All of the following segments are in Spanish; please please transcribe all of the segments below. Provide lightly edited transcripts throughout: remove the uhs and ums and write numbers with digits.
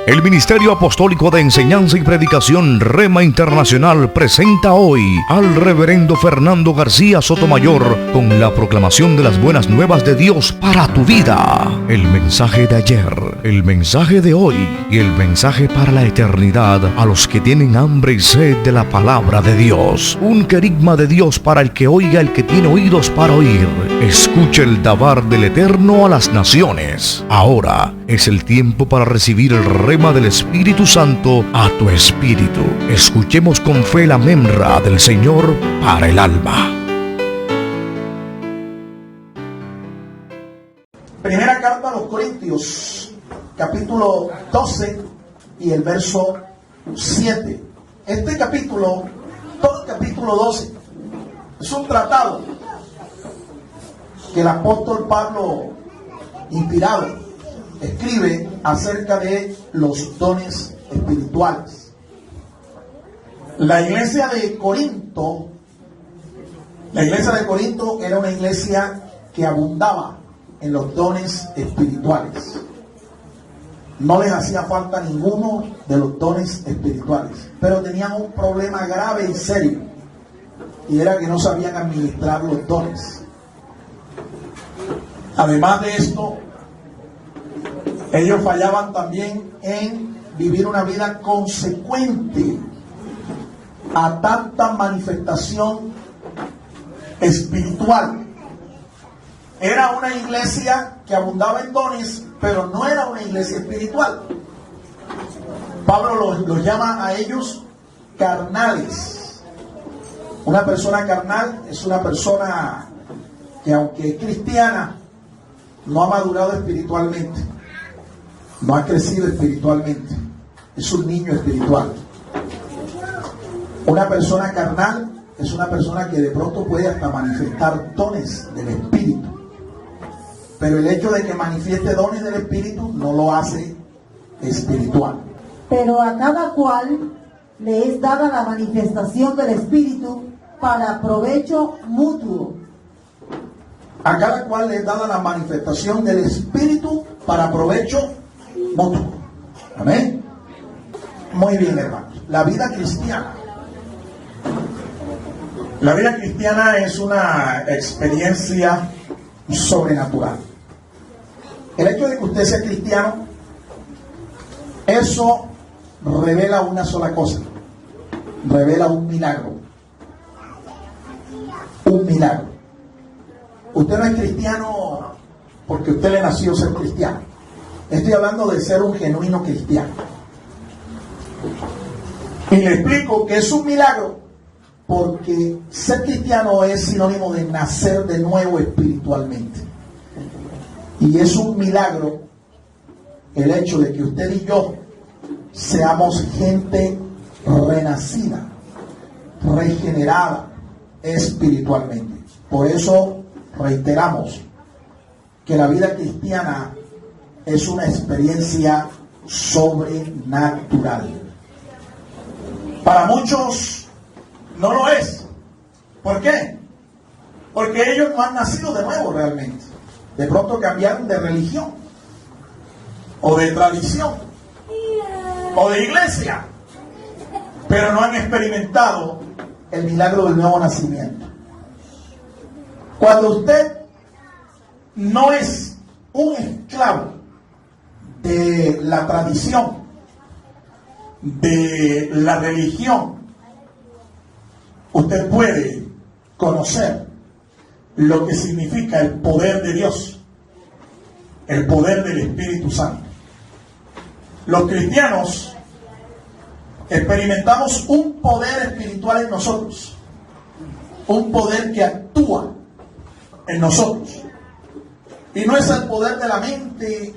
El Ministerio Apostólico de Enseñanza y Predicación Rema Internacional presenta hoy al Reverendo Fernando García Sotomayor con la proclamación de las buenas nuevas de Dios para tu vida. El mensaje de ayer, el mensaje de hoy y el mensaje para la eternidad a los que tienen hambre y sed de la palabra de Dios. Un querigma de Dios para el que oiga, el que tiene oídos para oír. Escucha el dabar del Eterno a las naciones. Ahora es el tiempo para recibir el rema del Espíritu Santo a tu espíritu. Escuchemos con fe la memra del Señor para el alma. Primera carta a los Corintios, capítulo 12 y el verso 7. Este capítulo, todo el capítulo 12, es un tratado que el apóstol Pablo, inspirado, escribe acerca de los dones espirituales. La iglesia de Corinto era una iglesia que abundaba en los dones espirituales. No les hacía falta ninguno de los dones espirituales, pero tenían un problema grave y serio, y era que no sabían administrar los dones. Además de esto, ellos fallaban también en vivir una vida consecuente a tanta manifestación espiritual. Era una iglesia que abundaba en dones, pero no era una iglesia espiritual. Pablo los llama a ellos carnales. Una persona carnal es una persona que, aunque es cristiana, no ha madurado espiritualmente. No ha crecido espiritualmente. Es un niño espiritual. Una persona carnal es una persona que de pronto puede hasta manifestar dones del Espíritu. Pero el hecho de que manifieste dones del Espíritu no lo hace espiritual. Pero a cada cual le es dada la manifestación del Espíritu para provecho mutuo. A cada cual le es dada la manifestación del Espíritu para provecho mutuo. Amén. Muy bien, hermanos. La vida cristiana es una experiencia sobrenatural. El hecho de que usted sea cristiano, eso revela una sola cosa. Revela un milagro. Un milagro. Usted no es cristiano porque usted le nació ser cristiano. Estoy hablando de ser un genuino cristiano. Y le explico que es un milagro porque ser cristiano es sinónimo de nacer de nuevo espiritualmente. Y es un milagro el hecho de que usted y yo seamos gente renacida, regenerada espiritualmente. Por eso reiteramos que la vida cristiana es una experiencia sobrenatural. Para muchos no lo es. ¿Por qué? Porque ellos no han nacido de nuevo realmente. De pronto cambiaron de religión, o de tradición, o de iglesia, pero no han experimentado el milagro del nuevo nacimiento. Cuando usted no es un esclavo de la tradición, de la religión, usted puede conocer lo que significa el poder de Dios, el poder del Espíritu Santo. Los cristianos experimentamos un poder espiritual en nosotros, un poder que actúa en nosotros. Y no es el poder de la mente,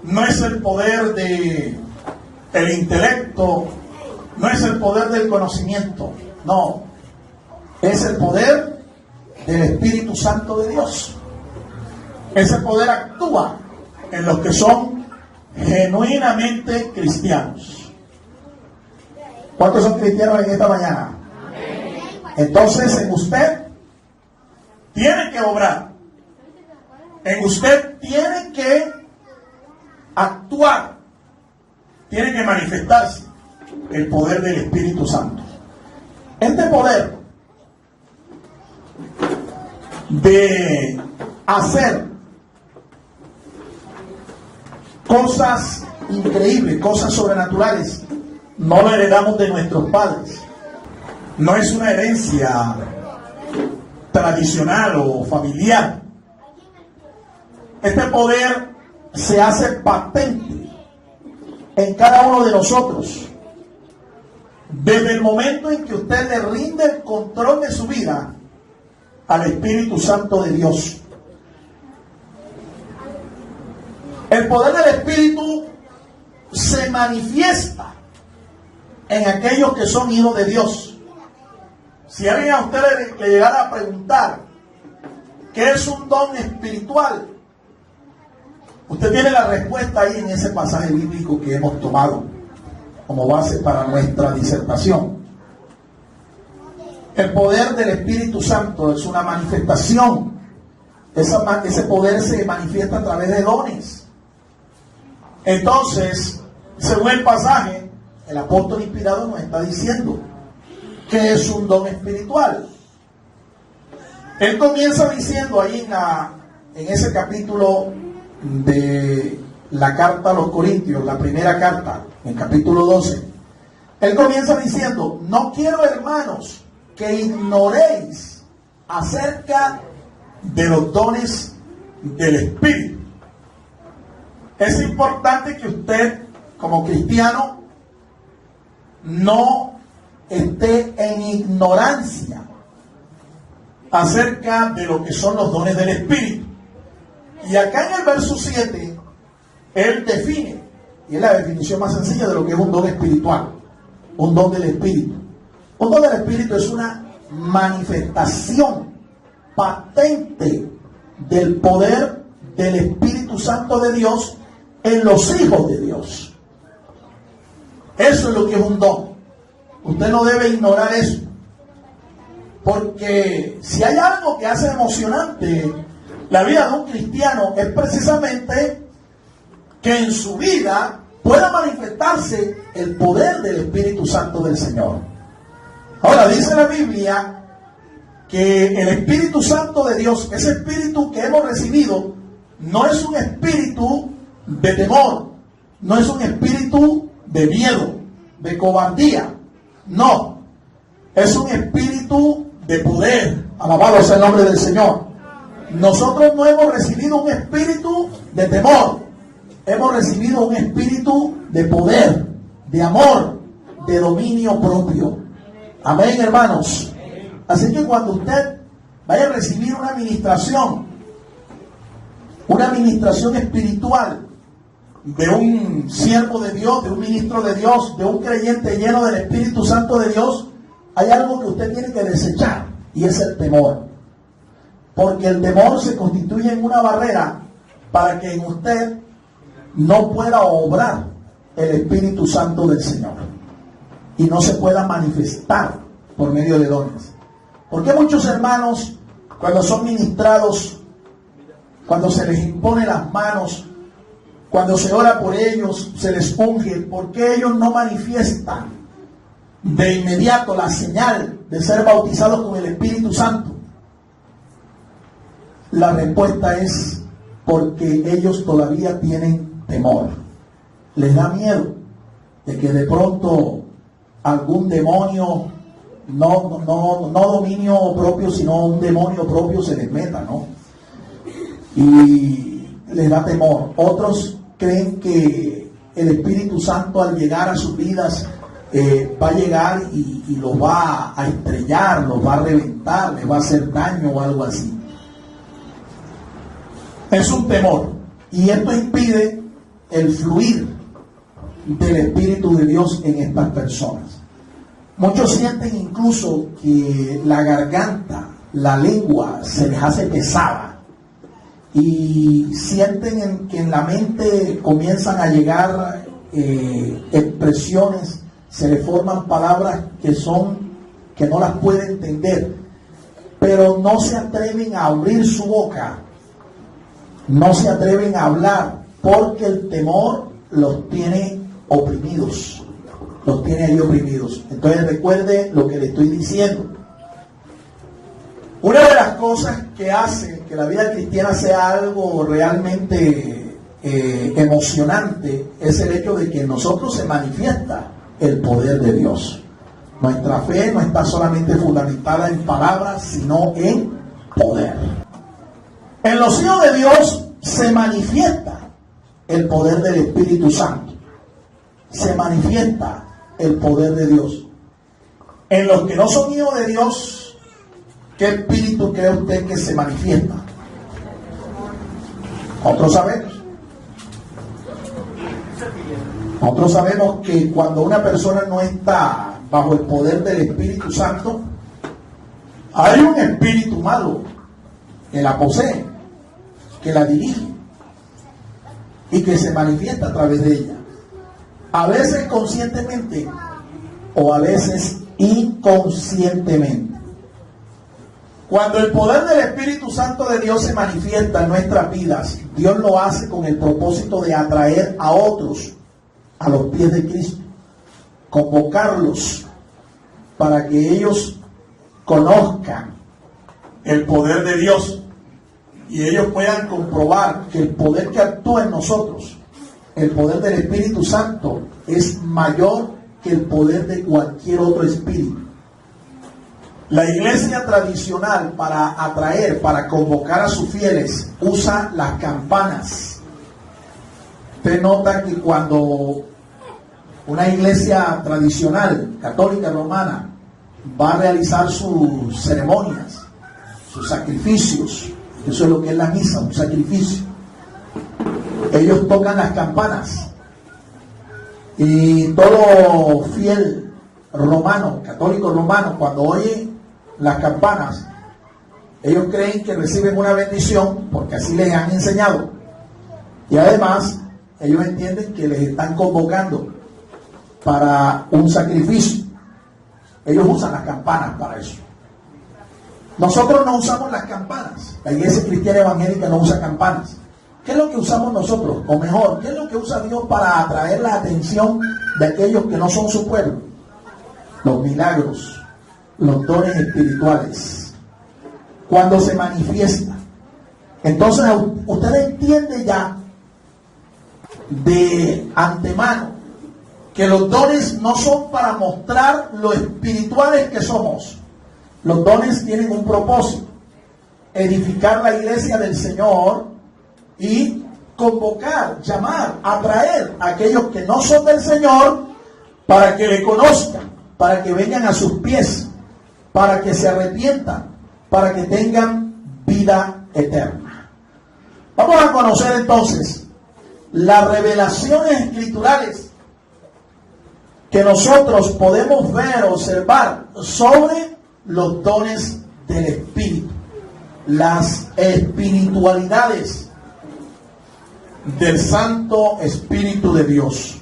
no es el poder del intelecto, no es el poder del conocimiento, no, es el poder del Espíritu Santo de Dios. Ese poder actúa en los que son genuinamente cristianos. ¿Cuántos son cristianos en esta mañana? Entonces en usted tiene que obrar, en usted tiene que actuar tiene que manifestarse el poder del Espíritu Santo. Este poder de hacer cosas increíbles, cosas sobrenaturales, no lo heredamos de nuestros padres. No es una herencia tradicional o familiar. Este poder se hace patente en cada uno de nosotros. Desde el momento en que usted le rinde el control de su vida al Espíritu Santo de Dios. El poder del Espíritu se manifiesta en aquellos que son hijos de Dios. Si alguien a usted le llegara a preguntar ¿qué es un don espiritual? Usted tiene la respuesta ahí en ese pasaje bíblico que hemos tomado como base para nuestra disertación. El poder del Espíritu Santo es una manifestación. Ese poder se manifiesta a través de dones. Entonces, según el pasaje, el apóstol inspirado nos está diciendo que es un don espiritual. Él comienza diciendo ahí en ese capítulo de la carta a los Corintios, la primera carta, en capítulo 12, él comienza diciendo: no quiero, hermanos, que ignoréis acerca de los dones del Espíritu. Es importante que usted, como cristiano, no esté en ignorancia acerca de lo que son los dones del Espíritu. Y acá en el verso 7, él define, y es la definición más sencilla de lo que es un don espiritual, un don del Espíritu. Un don del Espíritu es una manifestación patente del poder del Espíritu Santo de Dios en los hijos de Dios. Eso es lo que es un don. Usted no debe ignorar eso. Porque si hay algo que hace emocionante la vida de un cristiano, es precisamente que en su vida pueda manifestarse el poder del Espíritu Santo del Señor. Ahora, dice la Biblia que el Espíritu Santo de Dios, ese espíritu que hemos recibido, no es un espíritu de temor, no es un espíritu de miedo, de cobardía. No, es un espíritu de poder. Alabado sea el nombre del Señor. Nosotros no hemos recibido un espíritu de temor, hemos recibido un espíritu de poder, de amor, de dominio propio. Amén, hermanos. Así que cuando usted vaya a recibir una administración espiritual de un siervo de Dios, de un ministro de Dios, de un creyente lleno del Espíritu Santo de Dios, hay algo que usted tiene que desechar, y es el temor. Porque el temor se constituye en una barrera para que en usted no pueda obrar el Espíritu Santo del Señor y no se pueda manifestar por medio de dones. Porque muchos hermanos, cuando son ministrados, cuando se les impone las manos, cuando se ora por ellos, se les unge, ¿por qué ellos no manifiestan de inmediato la señal de ser bautizados con el Espíritu Santo? La respuesta es porque ellos todavía tienen temor. Les da miedo de que de pronto algún demonio, no dominio propio, sino un demonio propio se les meta, ¿no? Y les da temor. Otros creen que el Espíritu Santo, al llegar a sus vidas, va a llegar y los va a estrellar, los va a reventar, les va a hacer daño o algo así. Es un temor, y esto impide el fluir del Espíritu de Dios en estas personas. Muchos sienten incluso que la garganta, la lengua se les hace pesada, y sienten que en la mente comienzan a llegar expresiones, se les forman palabras que no las pueden entender, pero no se atreven a abrir su boca. No se atreven a hablar porque el temor los tiene oprimidos. Los tiene ahí oprimidos. Entonces recuerde lo que le estoy diciendo. Una de las cosas que hace que la vida cristiana sea algo realmente emocionante es el hecho de que en nosotros se manifiesta el poder de Dios. Nuestra fe no está solamente fundamentada en palabras, sino en poder. En los hijos de Dios se manifiesta el poder del Espíritu Santo. Se manifiesta el poder de Dios. En los que no son hijos de Dios, ¿qué espíritu cree usted que se manifiesta? Nosotros sabemos. Nosotros sabemos que cuando una persona no está bajo el poder del Espíritu Santo, hay un espíritu malo que la posee, que la dirige y que se manifiesta a través de ella. A veces conscientemente o a veces inconscientemente. Cuando el poder del Espíritu Santo de Dios se manifiesta en nuestras vidas, Dios lo hace con el propósito de atraer a otros a los pies de Cristo, convocarlos para que ellos conozcan el poder de Dios y ellos puedan comprobar que el poder que actúa en nosotros, el poder del Espíritu Santo, es mayor que el poder de cualquier otro espíritu. La iglesia tradicional, para atraer, para convocar a sus fieles, usa las campanas. Usted nota que cuando una iglesia tradicional, católica romana, va a realizar sus ceremonias, sus sacrificios, eso es lo que es la misa, un sacrificio, ellos tocan las campanas y todo fiel romano, católico romano, cuando oye las campanas, ellos creen que reciben una bendición porque así les han enseñado, y además ellos entienden que les están convocando para un sacrificio. Ellos usan las campanas para eso. Nosotros no usamos las campanas. La iglesia cristiana evangélica no usa campanas. ¿Qué es lo que usamos nosotros? O mejor, ¿qué es lo que usa Dios para atraer la atención de aquellos que no son su pueblo? Los milagros, los dones espirituales. Cuando se manifiesta. Entonces usted entiende ya de antemano que los dones no son para mostrar lo espirituales que somos. Los dones tienen un propósito: edificar la iglesia del Señor y convocar, llamar, atraer a aquellos que no son del Señor para que le conozcan, para que vengan a sus pies, para que se arrepientan, para que tengan vida eterna. Vamos a conocer entonces las revelaciones escriturales que nosotros podemos ver, observar sobre los dones del Espíritu, las espiritualidades del Santo Espíritu de Dios.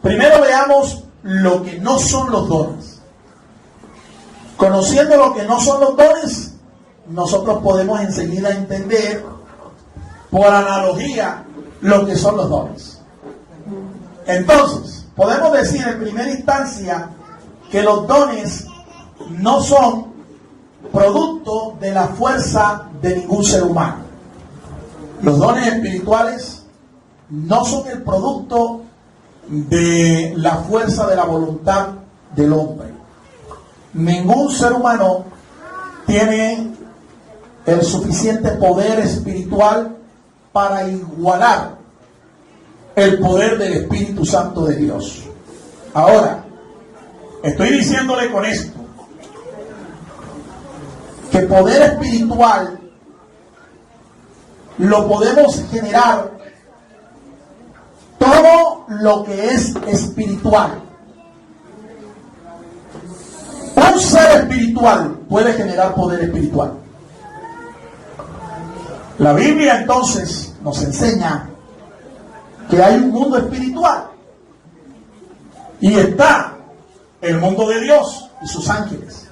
Primero veamos lo que no son los dones. Conociendo lo que no son los dones, nosotros podemos enseguida entender, por analogía, lo que son los dones. Entonces, podemos decir en primera instancia que los dones no son producto de la fuerza de ningún ser humano. Los dones espirituales no son el producto de la fuerza de la voluntad del hombre. Ningún ser humano tiene el suficiente poder espiritual para igualar el poder del Espíritu Santo de Dios. Ahora, estoy diciéndole con esto que poder espiritual lo podemos generar todo lo que es espiritual. Un ser espiritual puede generar poder espiritual. La Biblia entonces nos enseña que hay un mundo espiritual y está el mundo de Dios y sus ángeles,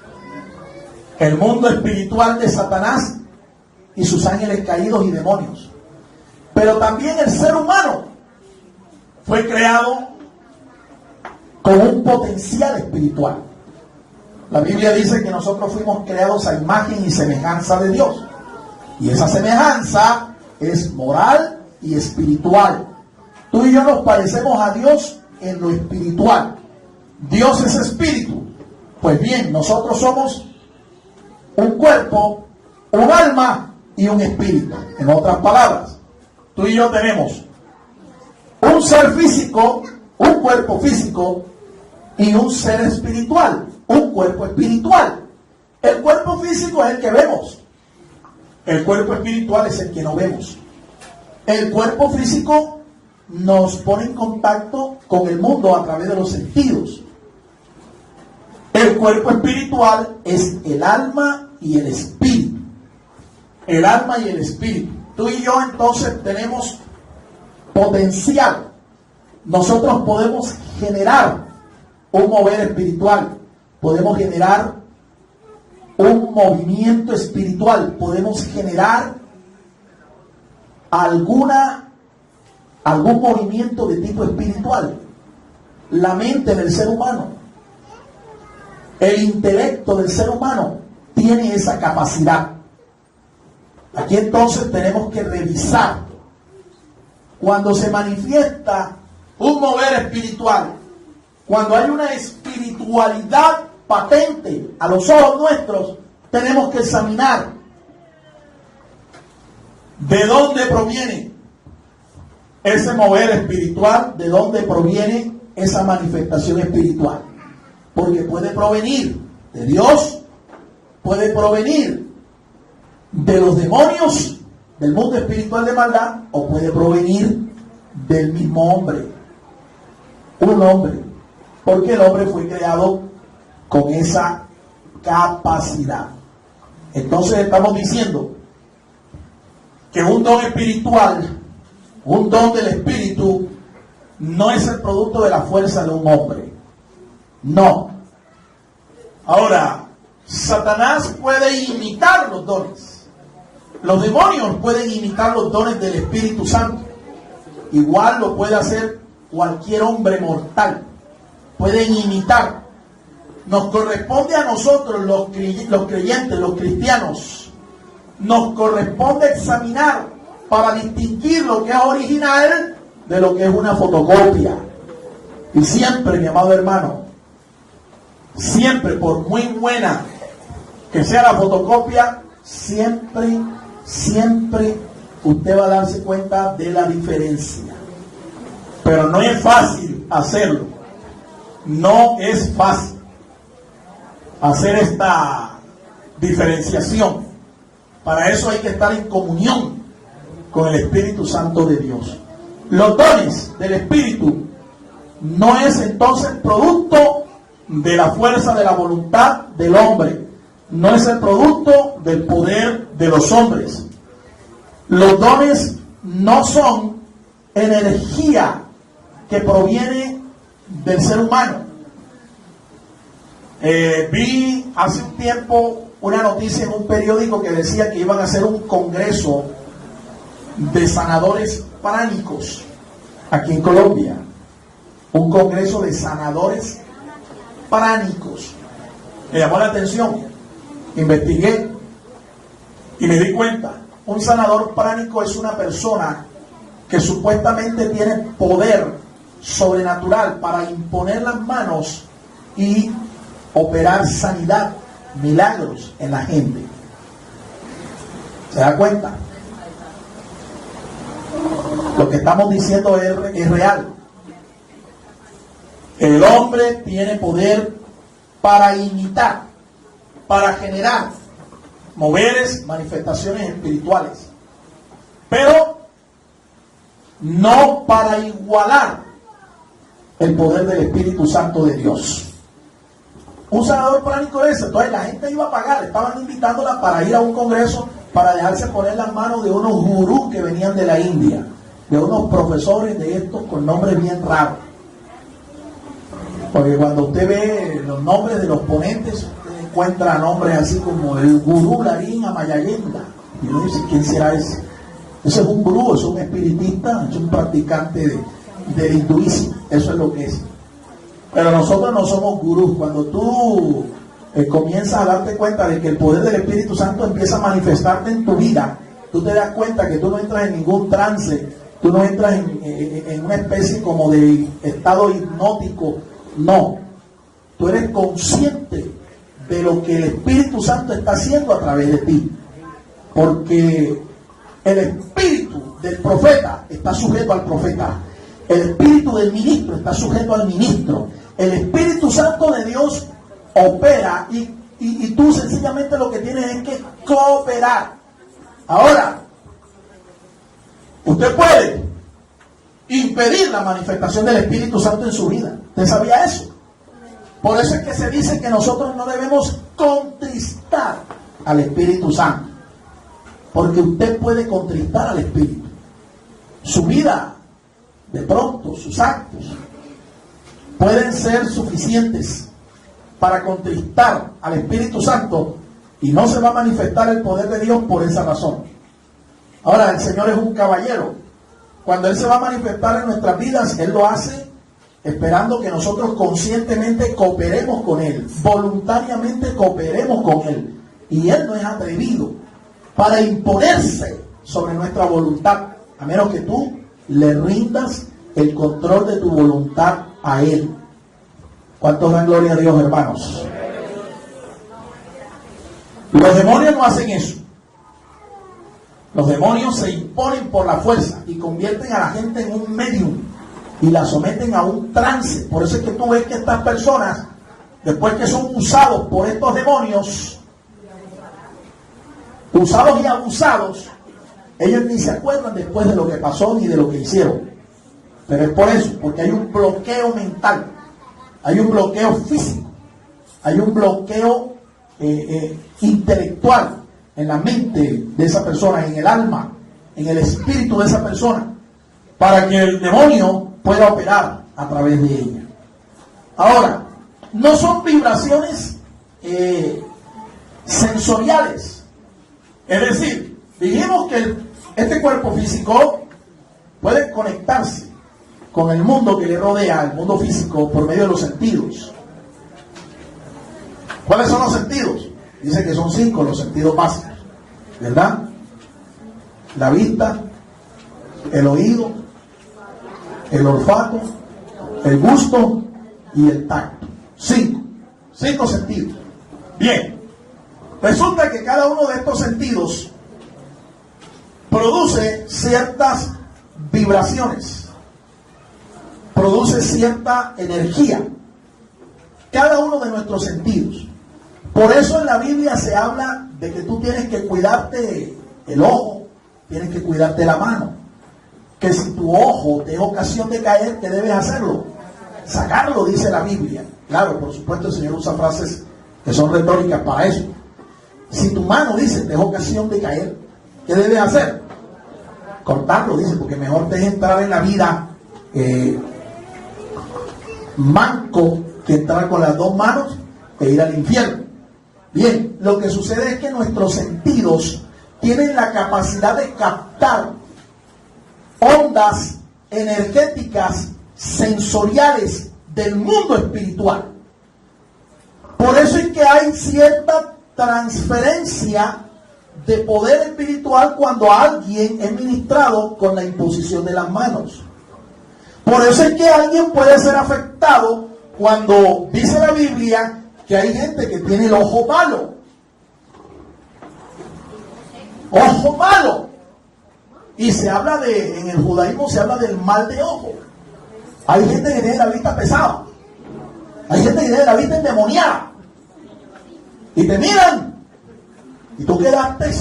el mundo espiritual de Satanás y sus ángeles caídos y demonios. Pero también el ser humano fue creado con un potencial espiritual. La Biblia dice que nosotros fuimos creados a imagen y semejanza de Dios. Y esa semejanza es moral y espiritual. Tú y yo nos parecemos a Dios en lo espiritual. Dios es espíritu. Pues bien, nosotros somos un cuerpo, un alma y un espíritu. En otras palabras, tú y yo tenemos un ser físico, un cuerpo físico y un ser espiritual, un cuerpo espiritual. El cuerpo físico es el que vemos. El cuerpo espiritual es el que no vemos. El cuerpo físico nos pone en contacto con el mundo a través de los sentidos. El cuerpo espiritual es el alma y el espíritu. El alma y el espíritu. Tú y yo entonces tenemos potencial. Nosotros podemos generar un mover espiritual. Podemos generar un movimiento espiritual. Podemos generar algún movimiento de tipo espiritual. La mente del ser humano, el intelecto del ser humano tiene esa capacidad. Aquí entonces tenemos que revisar cuando se manifiesta un mover espiritual, cuando hay una espiritualidad patente a los ojos nuestros. Tenemos que examinar de dónde proviene ese mover espiritual, de dónde proviene esa manifestación espiritual. Porque puede provenir de Dios, puede provenir de los demonios, del mundo espiritual de maldad, o puede provenir del mismo hombre. Un hombre. Porque el hombre fue creado con esa capacidad. Entonces estamos diciendo que un don espiritual, un don del espíritu, no es el producto de la fuerza de un hombre. No. Ahora, Satanás puede imitar los dones. Los demonios pueden imitar los dones del Espíritu Santo. Igual lo puede hacer cualquier hombre mortal. Pueden imitar. Nos corresponde a nosotros, los creyentes, los cristianos, nos corresponde examinar para distinguir lo que es original de lo que es una fotocopia. Y siempre, mi amado hermano, siempre, por muy buena que sea la fotocopia, siempre usted va a darse cuenta de la diferencia. Pero no es fácil hacerlo. No es fácil hacer esta diferenciación. Para eso hay que estar en comunión con el Espíritu Santo de Dios. Los dones del Espíritu no es entonces producto de la fuerza de la voluntad del hombre. No es el producto del poder de los hombres. Los dones no son energía que proviene del ser humano. Vi hace un tiempo una noticia en un periódico que decía que iban a hacer un congreso de sanadores pránicos aquí en Colombia. Un congreso de sanadores pránicos. Me llamó la atención. Investigué y me di cuenta. Un sanador pránico es una persona que supuestamente tiene poder sobrenatural para imponer las manos y operar sanidad, milagros en la gente. ¿Se da cuenta? Lo que estamos diciendo es real. El hombre tiene poder para imitar, para generar moveres, manifestaciones espirituales, pero no para igualar el poder del Espíritu Santo de Dios. Un sanador pránico es ese. Entonces la gente iba a pagar, estaban invitándola para ir a un congreso para dejarse poner las manos de unos gurús que venían de la India, de unos profesores de estos con nombres bien raros. Porque cuando usted ve los nombres de los ponentes, usted encuentra nombres así como el gurú Larín Amayayenda. Y uno dice, ¿quién será ese? Ese es un gurú, es un espiritista, es un practicante del hinduismo. Eso es lo que es. Pero nosotros no somos gurús. Cuando tú comienzas a darte cuenta de que el poder del Espíritu Santo empieza a manifestarte en tu vida, tú te das cuenta que tú no entras en ningún trance, tú no entras en una especie como de estado hipnótico. No, tú eres consciente de lo que el Espíritu Santo está haciendo a través de ti, porque el espíritu del profeta está sujeto al profeta, el espíritu del ministro está sujeto al ministro. El Espíritu Santo de Dios opera y tú sencillamente lo que tienes es que cooperar. Ahora, usted puede impedir la manifestación del Espíritu Santo en su vida. ¿Usted sabía eso? Por eso es que se dice que nosotros no debemos contristar al Espíritu Santo, porque usted puede contristar al Espíritu. Su vida, de pronto, sus actos pueden ser suficientes para contristar al Espíritu Santo y no se va a manifestar el poder de Dios por esa razón. Ahora, el Señor es un caballero. Cuando Él se va a manifestar en nuestras vidas, Él lo hace esperando que nosotros conscientemente cooperemos con Él, voluntariamente cooperemos con Él. Y Él no es atrevido para imponerse sobre nuestra voluntad, a menos que tú le rindas el control de tu voluntad a Él. ¿Cuántos dan gloria a Dios, hermanos? Los demonios no hacen eso. Los demonios se imponen por la fuerza y convierten a la gente en un medium y la someten a un trance. Por eso es que tú ves que estas personas, después que son usados por estos demonios, usados y abusados, ellos ni se acuerdan después de lo que pasó ni de lo que hicieron. Pero es por eso, porque hay un bloqueo mental, hay un bloqueo físico, hay un bloqueo intelectual en la mente de esa persona, en el alma, en el espíritu de esa persona, para que el demonio pueda operar a través de ella. Ahora, no son vibraciones sensoriales. Es decir, dijimos que este cuerpo físico puede conectarse con el mundo que le rodea, el mundo físico, por medio de los sentidos. ¿Cuáles son los sentidos? Dice que son 5 los sentidos básicos, ¿verdad? La vista, el oído, el olfato, el gusto y el tacto. 5 sentidos. Bien, resulta que cada uno de estos sentidos produce ciertas vibraciones, produce cierta energía, cada uno de nuestros sentidos. Por eso en la Biblia se habla de que tú tienes que cuidarte el ojo, tienes que cuidarte la mano, que si tu ojo te es ocasión de caer, ¿qué debes hacerlo? Sacarlo, dice la Biblia. Claro, por supuesto el Señor usa frases que son retóricas para eso. Si tu mano, dice, te es ocasión de caer, ¿qué debes hacer? Cortarlo, dice, porque mejor te es entrar en la vida manco que entrar con las 2 manos e ir al infierno. Bien, lo que sucede es que nuestros sentidos tienen la capacidad de captar ondas energéticas sensoriales del mundo espiritual. Por eso es que hay cierta transferencia de poder espiritual cuando alguien es ministrado con la imposición de las manos. Por eso es que alguien puede ser afectado cuando dice la Biblia que hay gente que tiene el ojo malo. Ojo malo. Y se habla en el judaísmo se habla del mal de ojo. Hay gente que tiene la vista pesada. Hay gente que tiene la vista endemoniada. Y te miran. Y tú quedaste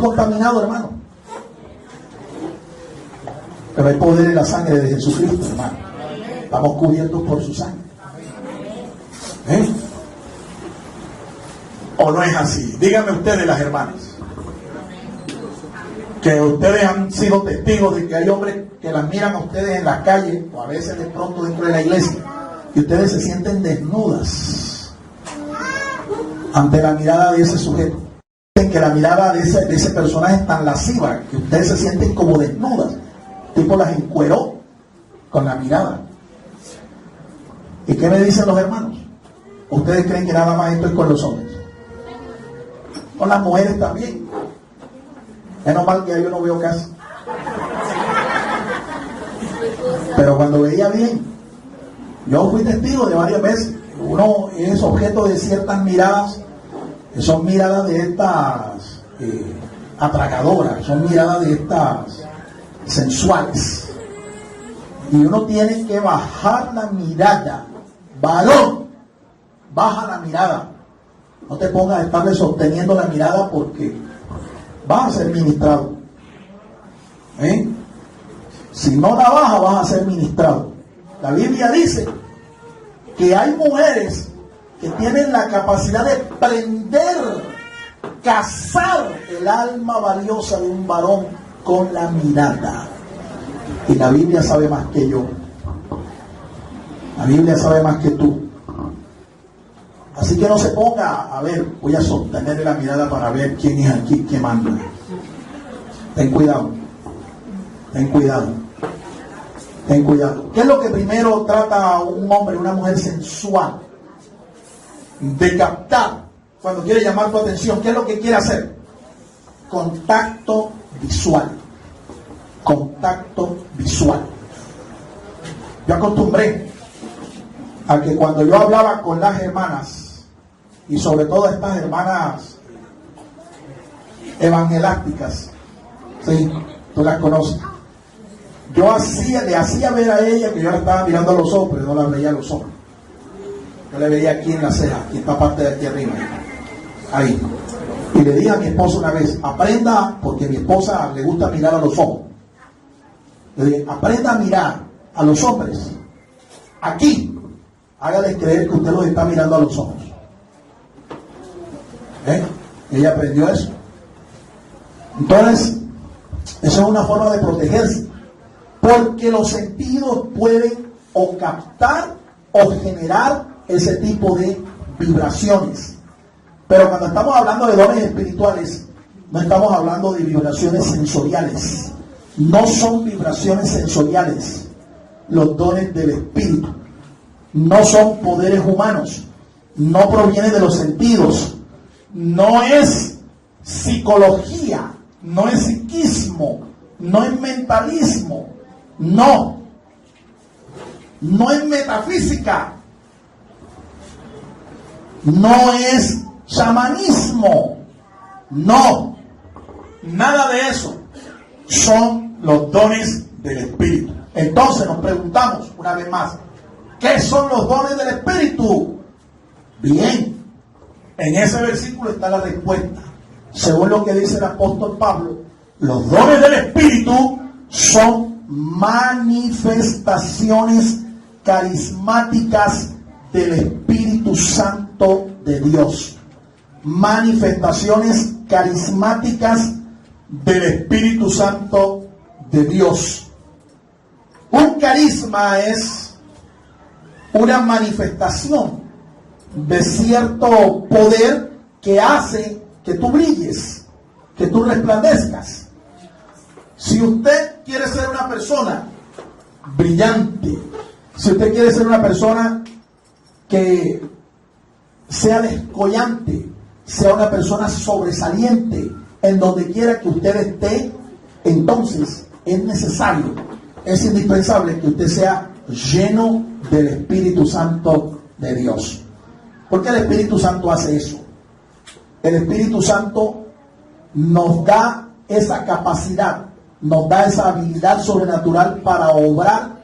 contaminado, hermano. Pero hay poder en la sangre de Jesucristo, hermano. Estamos cubiertos por su sangre. ¿Eh? ¿O no es así? Díganme ustedes, las hermanas, que ustedes han sido testigos de que hay hombres que las miran a ustedes en la calle o a veces de pronto dentro de la iglesia y ustedes se sienten desnudas ante la mirada de ese sujeto. Dicen que la mirada de ese personaje es tan lasciva que ustedes se sienten como desnudas. El tipo las encueró con la mirada. ¿Y qué me dicen los hermanos? ¿Ustedes creen que nada más esto es con los hombres? Con las mujeres también. Menos mal que yo no veo casi. Pero cuando veía bien, yo fui testigo de varias veces. Uno es objeto de ciertas miradas, que son miradas de estas atracadoras, son miradas de estas sensuales. Y uno tiene que bajar la mirada. Varón, baja la mirada. No te pongas a estarle sosteniendo la mirada porque vas a ser ministrado. Si no la bajas, vas a ser ministrado. La Biblia dice que hay mujeres que tienen la capacidad de prender, cazar el alma valiosa de un varón con la mirada. Y la Biblia sabe más que yo. La Biblia sabe más que tú. Así que no se ponga a ver, voy a sostenerle la mirada para ver quién es aquí, quién manda. Ten cuidado. Ten cuidado. Ten cuidado. ¿Qué es lo que primero trata un hombre, una mujer sensual? De captar. Cuando quiere llamar tu atención, ¿qué es lo que quiere hacer? Contacto visual. Contacto visual. Yo acostumbré a que cuando yo hablaba con las hermanas, y sobre todo estas hermanas evangelásticas, ¿sí? Tú las conoces. Yo le hacía ver a ella que yo la estaba mirando a los ojos, pero no la veía a los ojos. Yo le veía aquí en la ceja, aquí en esta parte de aquí arriba. Ahí. Y le dije a mi esposa una vez, aprenda, porque a mi esposa le gusta mirar a los ojos. Le dije, aprenda a mirar a los hombres. Aquí. Hágales creer que usted los está mirando a los ojos. Ella aprendió eso. Entonces, esa es una forma de protegerse. Porque los sentidos pueden o captar o generar ese tipo de vibraciones. Pero cuando estamos hablando de dones espirituales, no estamos hablando de vibraciones sensoriales. No son vibraciones sensoriales los dones del Espíritu. No son poderes humanos. No proviene de los sentidos. No es psicología. No es psiquismo. No es mentalismo. No. No es metafísica. No es chamanismo. No. Nada de eso. Son los dones del Espíritu. Entonces nos preguntamos una vez más, ¿qué son los dones del Espíritu? Bien, en ese versículo está la respuesta. Según lo que dice el apóstol Pablo, los dones del Espíritu son manifestaciones carismáticas del Espíritu Santo de Dios. Manifestaciones carismáticas del Espíritu Santo de Dios. Un carisma es una manifestación de cierto poder que hace que tú brilles, que tú resplandezcas. Si usted quiere ser una persona brillante, si usted quiere ser una persona que sea descollante, sea una persona sobresaliente en donde quiera que usted esté, entonces es necesario, es indispensable que usted sea lleno del Espíritu Santo de Dios. ¿Por qué el Espíritu Santo hace eso? El Espíritu Santo nos da esa capacidad, nos da esa habilidad sobrenatural para obrar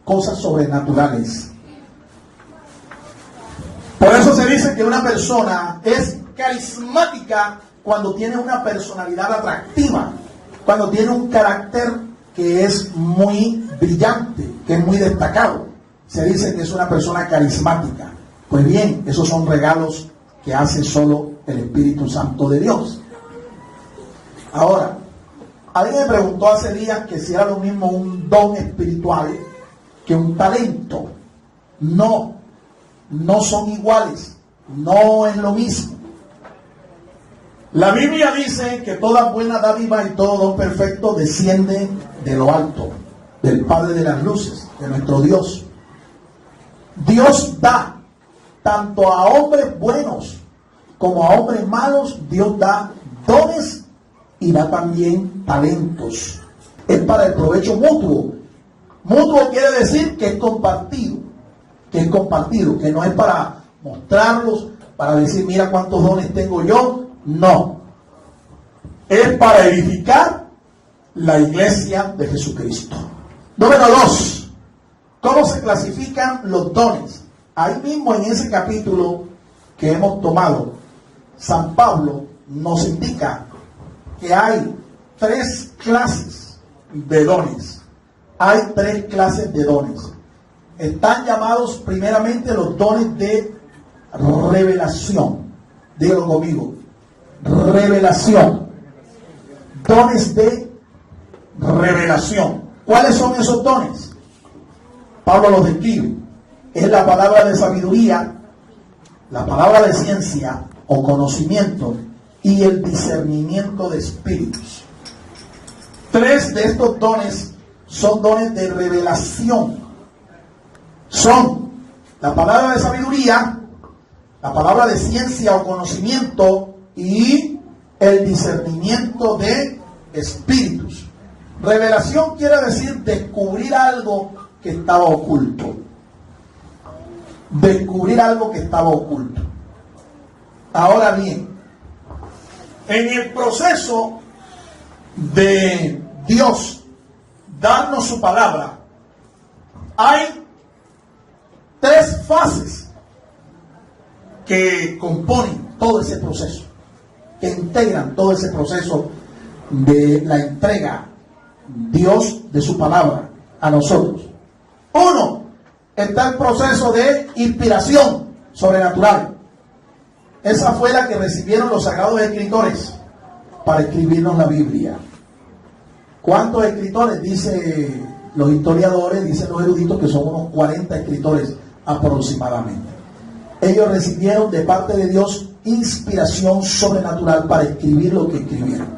cosas sobrenaturales. Por eso se dice que una persona es carismática cuando tiene una personalidad atractiva, cuando tiene un carácter que es muy brillante, que es muy destacado. Se dice que es una persona carismática. Pues bien, esos son regalos que hace solo el Espíritu Santo de Dios. Ahora, alguien me preguntó hace días que si era lo mismo un don espiritual que un talento. No, no son iguales, no es lo mismo. La Biblia dice que toda buena dádiva y todo don perfecto desciende de lo alto, del Padre de las luces, de nuestro Dios. Dios da tanto a hombres buenos como a hombres malos. Dios da dones y da también talentos. Es para el provecho mutuo. Mutuo quiere decir que es compartido, que no es para mostrarlos, para decir mira cuántos dones tengo yo. No, es para edificar la iglesia de Jesucristo. Número 2, ¿cómo se clasifican los dones? Ahí mismo en ese capítulo que hemos tomado, San Pablo nos indica que hay 3 clases de dones. Hay 3 clases de dones. Están llamados primeramente los dones de revelación. Dígalo conmigo. Revelación. Dones de revelación. ¿Cuáles son esos dones? Pablo los describe. Es la palabra de sabiduría, la palabra de ciencia o conocimiento y el discernimiento de espíritus. 3 de estos dones son dones de revelación. Son la palabra de sabiduría, la palabra de ciencia o conocimiento y el discernimiento de espíritus. Revelación quiere decir descubrir algo que estaba oculto. Descubrir algo que estaba oculto. Ahora bien, en el proceso de Dios darnos su palabra, hay 3 fases que componen todo ese proceso, que integran todo ese proceso de la entrega Dios de su palabra a nosotros. 1, está el proceso de inspiración sobrenatural. Esa fue la que recibieron los sagrados escritores para escribirnos la Biblia. ¿Cuántos escritores? Dicen los historiadores, dicen los eruditos que son unos 40 escritores aproximadamente. Ellos recibieron de parte de Dios inspiración sobrenatural para escribir lo que escribieron.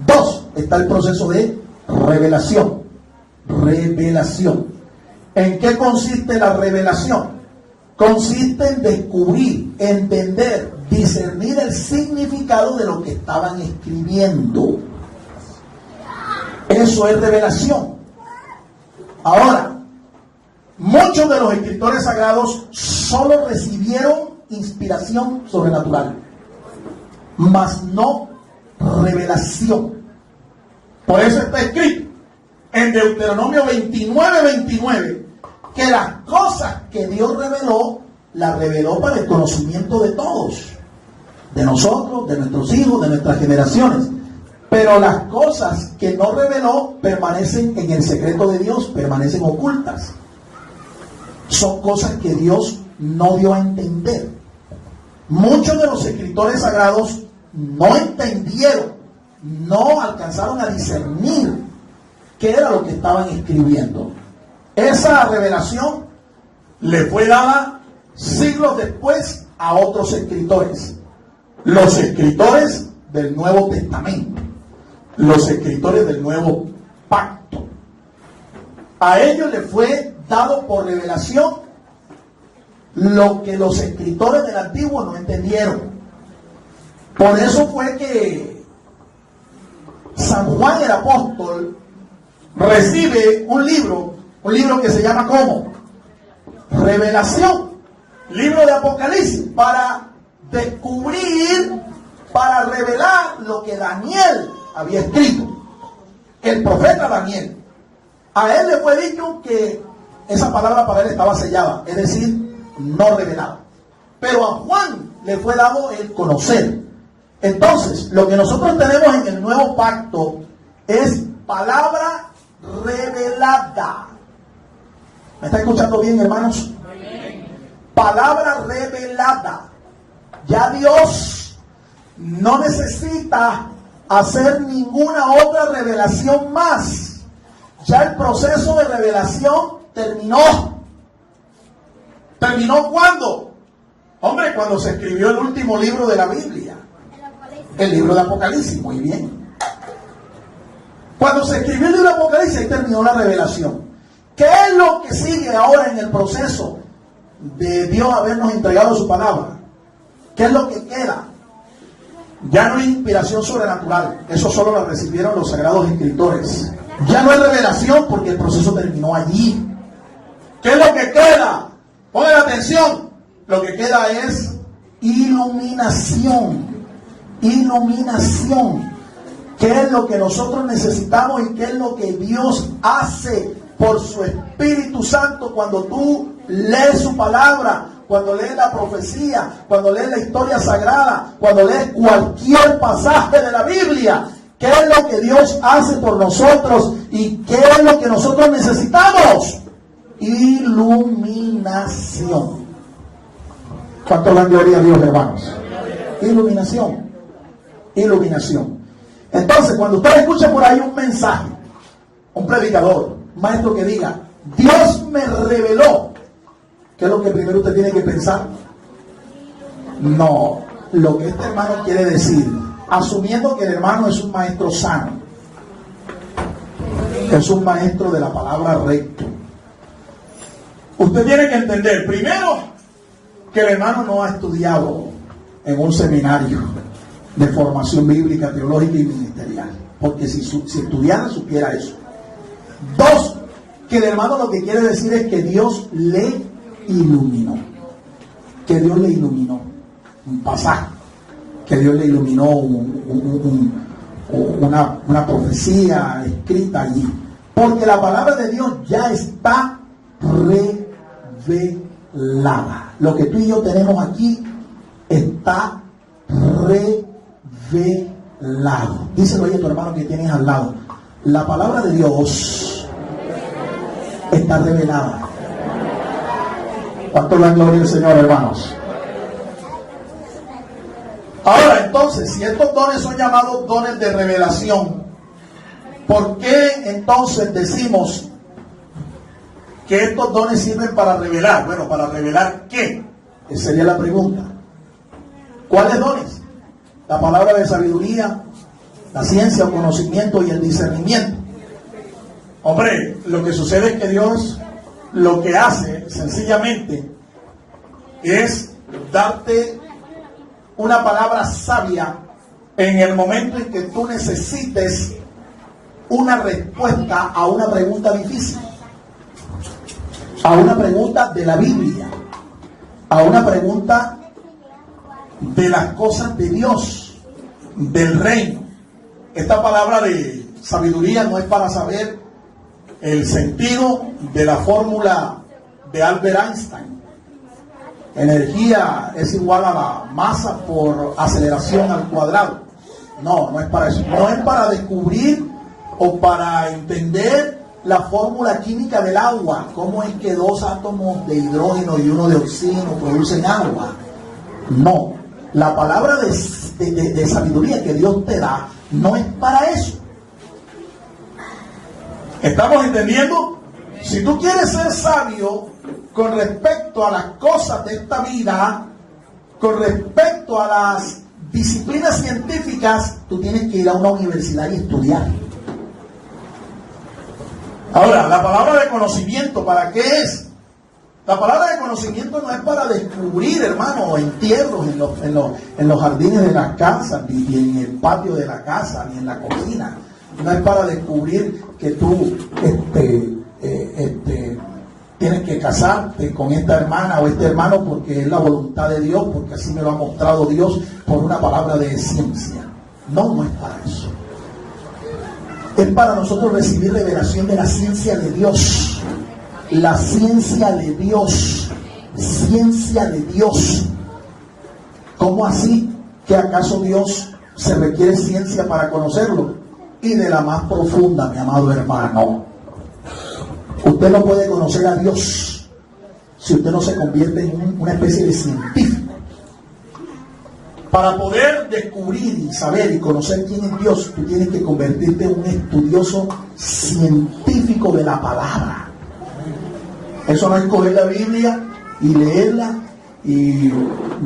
2, está el proceso de revelación. Revelación. ¿En qué consiste la revelación? Consiste en descubrir, entender, discernir el significado de lo que estaban escribiendo. Eso es revelación. Ahora, muchos de los escritores sagrados solo recibieron inspiración sobrenatural, mas no revelación. Por eso está escrito en Deuteronomio 29:29 que las cosas que Dios reveló, las reveló para el conocimiento de todos, de nosotros, de nuestros hijos, de nuestras generaciones. Pero las cosas que no reveló permanecen en el secreto de Dios, permanecen ocultas. Son cosas que Dios no dio a entender. Muchos de los escritores sagrados no entendieron, no alcanzaron a discernir qué era lo que estaban escribiendo. Esa revelación le fue dada siglos después a otros escritores. Los escritores del Nuevo Testamento, los escritores del Nuevo Pacto. A ellos les fue dado por revelación lo que los escritores del Antiguo no entendieron. Por eso fue que San Juan el Apóstol recibe un libro que se llama ¿cómo? Revelación, libro de Apocalipsis, para descubrir, para revelar lo que Daniel había escrito, el profeta Daniel. A él le fue dicho que esa palabra para él estaba sellada, es decir, no revelada. Pero a Juan le fue dado el conocer. Entonces, lo que nosotros tenemos en el Nuevo Pacto es palabra revelada. ¿Me está escuchando bien, hermanos? Palabra revelada. Ya Dios no necesita hacer ninguna otra revelación más. Ya el proceso de revelación terminó. ¿Terminó cuándo? Hombre, cuando se escribió el último libro de la Biblia. El libro de Apocalipsis, muy bien. Cuando se escribió el libro de Apocalipsis, ahí terminó la revelación. ¿Qué es lo que sigue ahora en el proceso de Dios habernos entregado su palabra, ¿qué es lo que queda? Ya no hay inspiración sobrenatural, eso solo la recibieron los sagrados escritores. Ya no hay revelación porque el proceso terminó allí. ¿Qué es lo que queda? Pongan atención. Lo que queda es iluminación. Iluminación. ¿Qué es lo que nosotros necesitamos y qué es lo que Dios hace por su Espíritu Santo cuando tú lees su palabra? Cuando lees la profecía, cuando lees la historia sagrada, cuando lees cualquier pasaje de la Biblia, ¿qué es lo que Dios hace por nosotros y qué es lo que nosotros necesitamos? Iluminación. ¿Cuánto dan gloria a Dios, hermanos? Iluminación. Iluminación. Entonces, cuando usted escucha por ahí un mensaje, un predicador, un maestro que diga, Dios me reveló, ¿qué es lo que primero usted tiene que pensar? No, lo que este hermano quiere decir, asumiendo que el hermano es un maestro sano, es un maestro de la palabra recto. Usted tiene que entender, primero, que el hermano no ha estudiado en un seminario de formación bíblica, teológica y ministerial, porque si estudiara, supiera eso. Dos, que el hermano lo que quiere decir es que Dios le iluminó, que Dios le iluminó un pasaje, que Dios le iluminó una profecía escrita allí, porque la palabra de Dios ya está revelada. Lo que tú y yo tenemos aquí está revelado. Díselo oye a tu hermano que tienes al lado, la palabra de Dios está revelada. ¿Cuánto dan gloria al Señor, hermanos? Ahora, entonces, si estos dones son llamados dones de revelación, ¿por qué entonces decimos que estos dones sirven para revelar? Bueno, ¿para revelar qué? Esa sería la pregunta. ¿Cuáles dones? La palabra de sabiduría, la ciencia o conocimiento y el discernimiento. Hombre, lo que sucede es que Dios lo que hace sencillamente es darte una palabra sabia en el momento en que tú necesites una respuesta a una pregunta difícil, a una pregunta de la Biblia, a una pregunta de las cosas de Dios, del reino. Esta palabra de sabiduría no es para saber el sentido de la fórmula de Albert Einstein. Energía es igual a la masa por aceleración al cuadrado. No, no es para eso. No es para descubrir o para entender la fórmula química del agua. Cómo es que dos átomos de hidrógeno y uno de oxígeno producen agua. No. La palabra de sabiduría que Dios te da no es para eso. ¿Estamos entendiendo? Si tú quieres ser sabio con respecto a las cosas de esta vida, con respecto a las disciplinas científicas, tú tienes que ir a una universidad y estudiar. Ahora, la palabra de conocimiento, ¿para qué es? La palabra de conocimiento no es para descubrir, hermano, entierros en los jardines de las casas, ni en el patio de la casa, ni en la cocina. No es para descubrir que tú tienes que casarte con esta hermana o este hermano porque es la voluntad de Dios, porque así me lo ha mostrado Dios por una palabra de ciencia. No, no es para eso. Es para nosotros recibir revelación de la ciencia de Dios. La ciencia de Dios. Ciencia de Dios. ¿Cómo así? ¿Que acaso Dios se requiere ciencia para conocerlo? Y de la más profunda, mi amado hermano. Usted no puede conocer a Dios si usted no se convierte en una especie de científico. Para poder descubrir y saber y conocer quién es Dios, tú tienes que convertirte en un estudioso científico de la palabra. Eso no es coger la Biblia y leerla y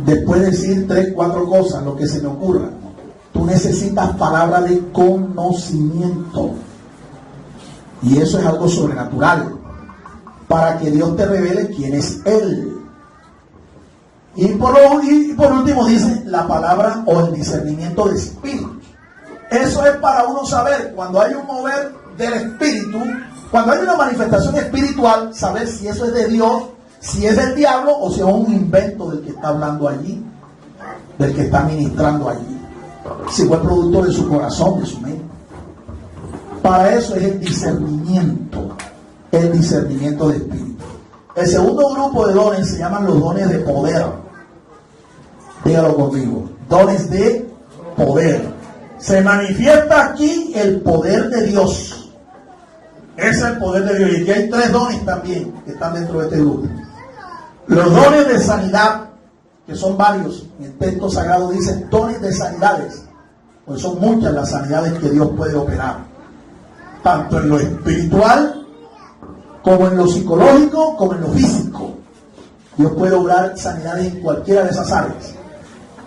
después decir 3, 4 cosas, lo que se me ocurra. Tú necesitas palabra de conocimiento. Y eso es algo sobrenatural. Para que Dios te revele quién es Él. Y por último dice la palabra o el discernimiento de espíritu. Eso es para uno saber cuando hay un mover del espíritu, cuando hay una manifestación espiritual, saber si eso es de Dios, si es del diablo o si es un invento del que está hablando allí, del que está ministrando allí. Si fue producto de su corazón, de su mente. Para eso es el discernimiento de espíritu. El segundo grupo de dones se llaman los dones de poder. Dígalo conmigo, dones de poder. Se manifiesta aquí el poder de Dios. Es el poder de Dios. Y aquí hay 3 dones también que están dentro de este grupo. Los dones de sanidad, que son varios. En el texto sagrado dice dones de sanidades. Pues son muchas las sanidades que Dios puede operar. Tanto en lo espiritual, como en lo psicológico, como en lo físico. Dios puede obrar sanidades en cualquiera de esas áreas.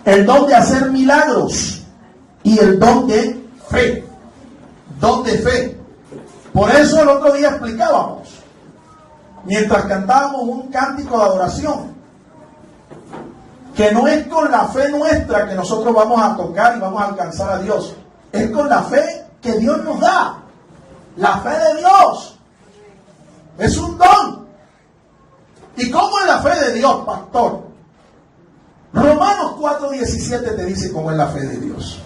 El don de hacer milagros y el don de fe. Don de fe. Por eso el otro día explicábamos, mientras cantábamos un cántico de adoración, que no es con la fe nuestra que nosotros vamos a tocar y vamos a alcanzar a Dios. Es con la fe que Dios nos da. La fe de Dios. Es un don. ¿Y cómo es la fe de Dios, pastor? Romanos 4:17 te dice cómo es la fe de Dios.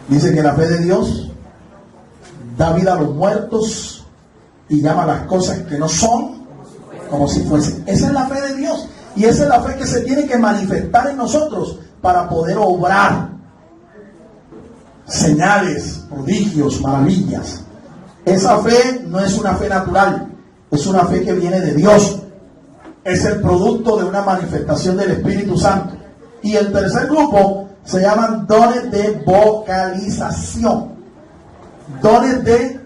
Dice que la fe de Dios da vida a los muertos y llama a las cosas que no son como si fuesen. Esa es la fe de Dios. Y esa es la fe que se tiene que manifestar en nosotros para poder obrar señales, prodigios, maravillas. Esa fe no es una fe natural, es una fe que viene de Dios. Es el producto de una manifestación del Espíritu Santo. Y el tercer grupo se llaman dones de vocalización. Dones de,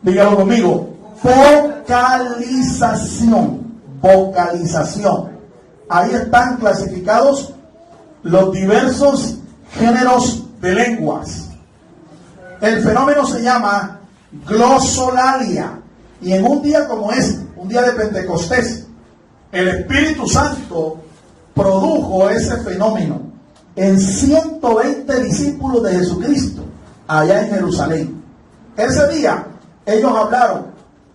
dígalo conmigo, vocalización. Vocalización. Ahí están clasificados los diversos géneros de lenguas. El fenómeno se llama glosolalia. Y en un día como este, un día de Pentecostés, el Espíritu Santo produjo ese fenómeno en 120 discípulos de Jesucristo allá en Jerusalén. Ese día ellos hablaron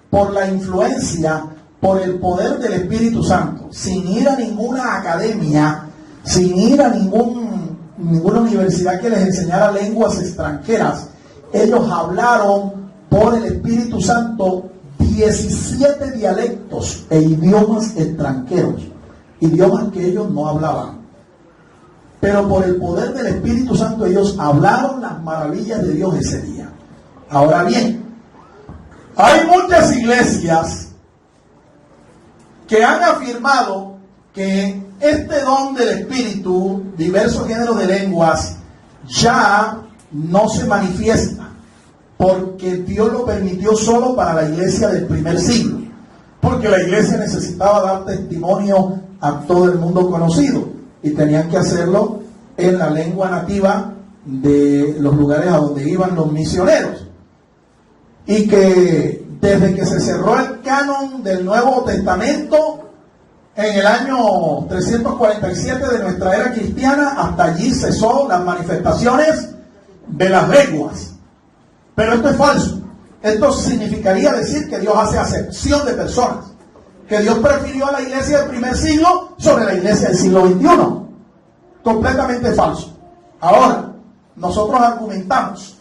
por la influencia, por el poder del Espíritu Santo, sin ir a ninguna academia, sin ir a ninguna universidad que les enseñara lenguas extranjeras. Ellos hablaron por el Espíritu Santo 17 dialectos e idiomas extranjeros, idiomas que ellos no hablaban. Pero por el poder del Espíritu Santo ellos hablaron las maravillas de Dios ese día. Ahora bien, hay muchas iglesias que han afirmado que este don del Espíritu, diversos géneros de lenguas, ya no se manifiesta, porque Dios lo permitió solo para la iglesia del primer siglo, porque la iglesia necesitaba dar testimonio a todo el mundo conocido, y tenían que hacerlo en la lengua nativa de los lugares a donde iban los misioneros. Y que desde que se cerró el canon del Nuevo Testamento en el año 347 de nuestra era cristiana, hasta allí cesó las manifestaciones de las lenguas. Pero esto es falso. Esto significaría decir que Dios hace acepción de personas, que Dios prefirió a la iglesia del primer siglo sobre la iglesia del siglo XXI. Completamente falso. Ahora, nosotros argumentamos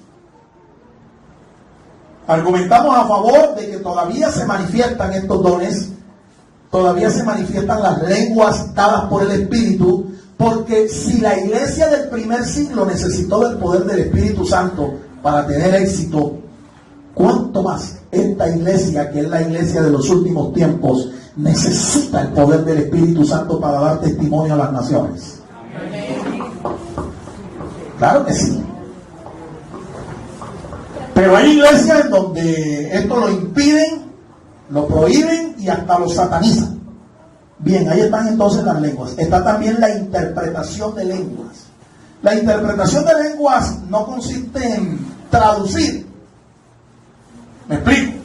a favor de que todavía se manifiestan estos dones, todavía se manifiestan las lenguas dadas por el Espíritu, porque si la iglesia del primer siglo necesitó del poder del Espíritu Santo para tener éxito, ¿cuánto más esta iglesia, que es la iglesia de los últimos tiempos, necesita el poder del Espíritu Santo para dar testimonio a las naciones? Claro que sí. Pero hay iglesias en donde esto lo impiden, lo prohíben y hasta lo satanizan. Bien, ahí están entonces las lenguas. Está también la interpretación de lenguas. La interpretación de lenguas no consiste en traducir. ¿Me explico?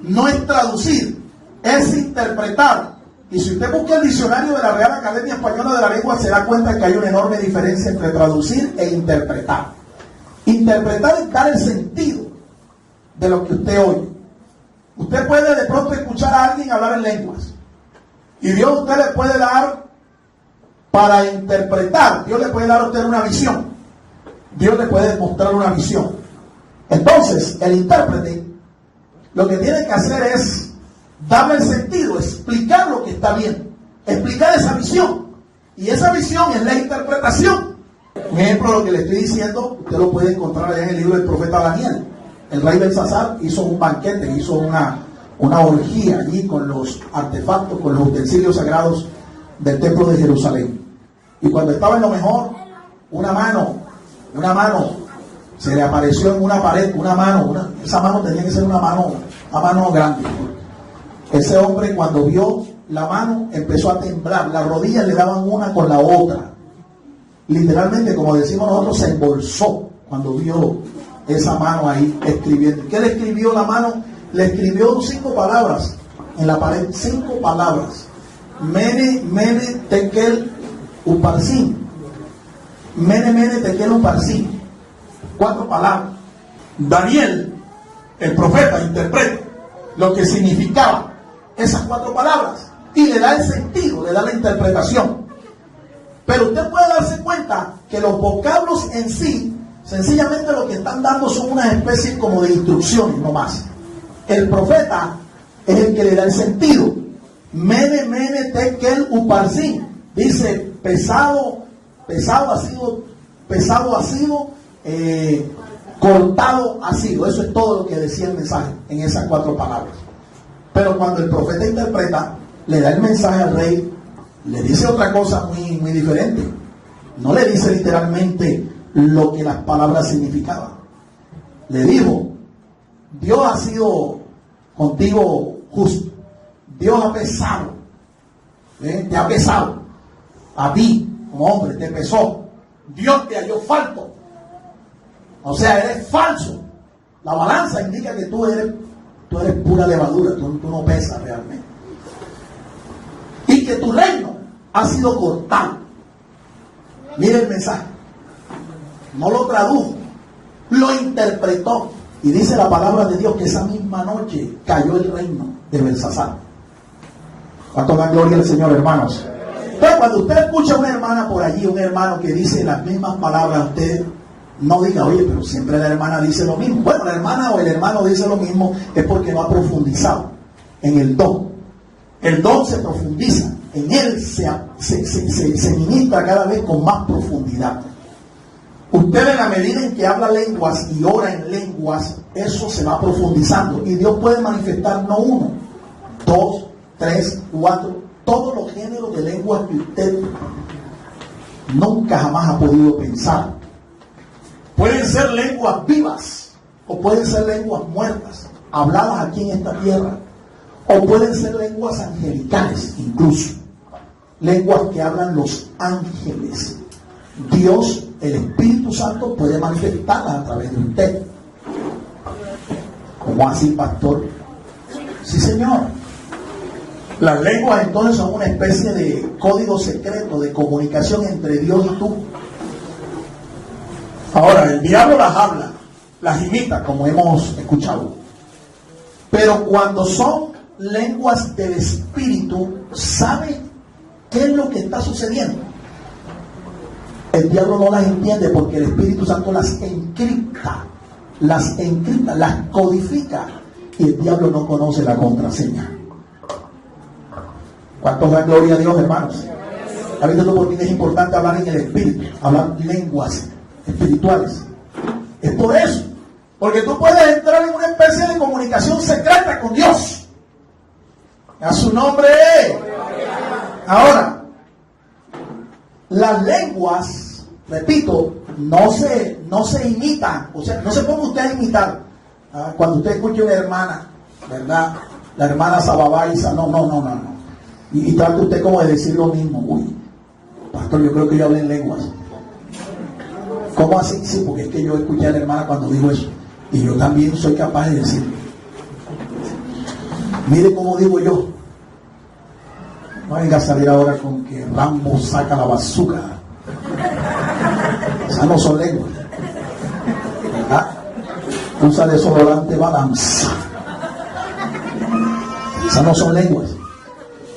No es traducir, es interpretar. Y si usted busca el diccionario de la Real Academia Española de la Lengua, se da cuenta que hay una enorme diferencia entre traducir e interpretar. Interpretar es dar el sentido de lo que usted oye. Usted puede de pronto escuchar a alguien hablar en lenguas. Y Dios a usted le puede dar, para interpretar, Dios le puede dar a usted una visión. Dios le puede mostrar una visión. Entonces, el intérprete lo que tiene que hacer es darle el sentido, explicar lo que está bien, explicar esa visión. Y esa visión es la interpretación. Un ejemplo de lo que le estoy diciendo, usted lo puede encontrar allá en el libro del profeta Daniel. El rey Belsasar hizo un banquete, hizo una orgía allí con los artefactos, con los utensilios sagrados del templo de Jerusalén. Y cuando estaba en lo mejor, una mano se le apareció en una pared, esa mano tenía que ser una mano grande. Ese hombre, cuando vio la mano, empezó a temblar, las rodillas le daban una con la otra. Literalmente, como decimos nosotros, se embolsó cuando vio esa mano ahí escribiendo. ¿Qué le escribió la mano? Le escribió 5 palabras en la pared, 5 palabras. Mene, mene, tekel, uparsin. Mene, mene, tekel, uparsin. 4 palabras. Daniel, el profeta, interpreta lo que significaba esas 4 palabras y le da el sentido, le da la interpretación. Pero usted puede darse cuenta que los vocablos en sí, sencillamente lo que están dando son una especie como de instrucciones, no más. El profeta es el que le da el sentido. Mene, mene, tekel, uparsin. Dice, pesado ha sido, cortado ha sido. Eso es todo lo que decía el mensaje en esas 4 palabras. Pero cuando el profeta interpreta, le da el mensaje al rey, le dice otra cosa muy diferente. No le dice literalmente lo que las palabras significaban. Le dijo, Dios ha sido contigo justo. Dios ha pesado. Te ha pesado. A ti, como hombre, te pesó. Dios te halló falto. O sea, eres falso. La balanza indica que tú eres pura levadura, tú no pesas realmente. Y que tu reino ha sido cortado. Mire el mensaje. No lo tradujo, lo interpretó. Y dice la palabra de Dios que esa misma noche cayó el reino de Belsasar. ¿Cuánto da gloria al Señor, hermanos? Entonces, cuando usted escucha a una hermana por allí, un hermano que dice las mismas palabras, usted no diga, oye, pero siempre la hermana dice lo mismo. Bueno, la hermana o el hermano dice lo mismo es porque no ha profundizado en el don. El don se profundiza, en él se ministra cada vez con más profundidad. Usted, en la medida en que habla lenguas y ora en lenguas, eso se va profundizando. Y Dios puede manifestar no 1, 2, 3, 4, todos los géneros de lenguas que usted nunca jamás ha podido pensar. Pueden ser lenguas vivas o pueden ser lenguas muertas, habladas aquí en esta tierra, o pueden ser lenguas angelicales, incluso lenguas que hablan los ángeles. Dios, el Espíritu Santo, puede manifestarlas a través de usted. ¿Cómo así, pastor? Sí, Señor. Las lenguas entonces son una especie de código secreto de comunicación entre Dios y tú. Ahora, el diablo las habla, las imita, como hemos escuchado. Pero cuando son lenguas del Espíritu, ¿sabe qué es lo que está sucediendo? El diablo no las entiende porque el Espíritu Santo las encripta, las codifica, y el diablo no conoce la contraseña. ¿Cuántos dan gloria a Dios, hermanos? ¿Ha visto tú por qué es importante hablar en el Espíritu? Hablar lenguas espirituales. Es por eso. Porque tú puedes entrar en una especie de comunicación secreta con Dios. A su nombre. Ahora, las lenguas, repito, no se imitan. O sea, no se ponga usted a imitar. Cuando usted escuche a una hermana, ¿verdad? La hermana Sababaiza, no. Y trata usted como de decir lo mismo. Uy, pastor, yo creo que yo hablé en lenguas. ¿Cómo así? Sí, porque es que yo escuché a la hermana cuando dijo eso. Y yo también soy capaz de decir. Mire cómo digo yo. No venga a salir ahora con que Rambo saca la bazooka. Esas no son lenguas, ¿verdad? Usa desodorante Balance. Esas no son lenguas.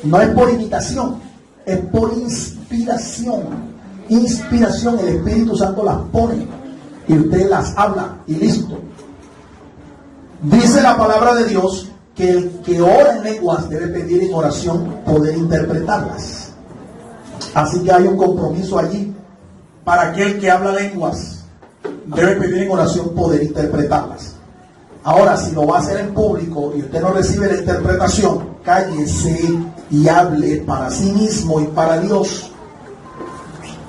No es por imitación, es por inspiración. Inspiración, el Espíritu Santo las pone y usted las habla y listo. Dice la palabra de Dios que el que ora en lenguas debe pedir en oración poder interpretarlas. Así que hay un compromiso allí para aquel que habla lenguas. Debe pedir en oración poder interpretarlas. Ahora, si lo va a hacer en público y usted no recibe la interpretación, cállese y hable para sí mismo y para Dios.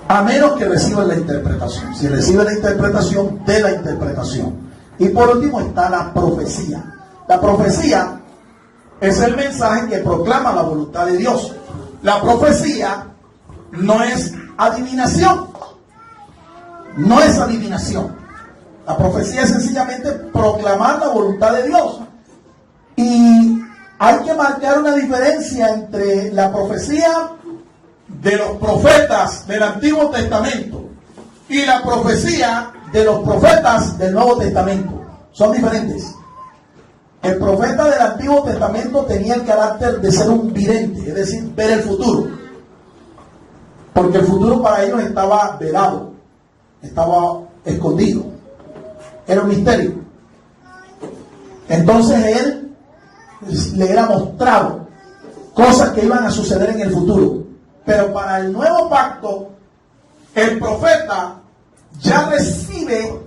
A menos que reciba la interpretación. Si recibe la interpretación, dé la interpretación. Y por último está la profecía. La profecía es el mensaje que proclama la voluntad de Dios. La profecía no es adivinación. No es adivinación. La profecía es sencillamente proclamar la voluntad de Dios. Y hay que marcar una diferencia entre la profecía de los profetas del Antiguo Testamento y la profecía de los profetas del Nuevo Testamento. Son diferentes. El profeta del Antiguo Testamento tenía el carácter de ser un vidente, es decir, ver el futuro. Porque el futuro para ellos estaba velado, estaba escondido. Era un misterio. Entonces él le era mostrado cosas que iban a suceder en el futuro. Pero para el nuevo pacto, el profeta ya recibe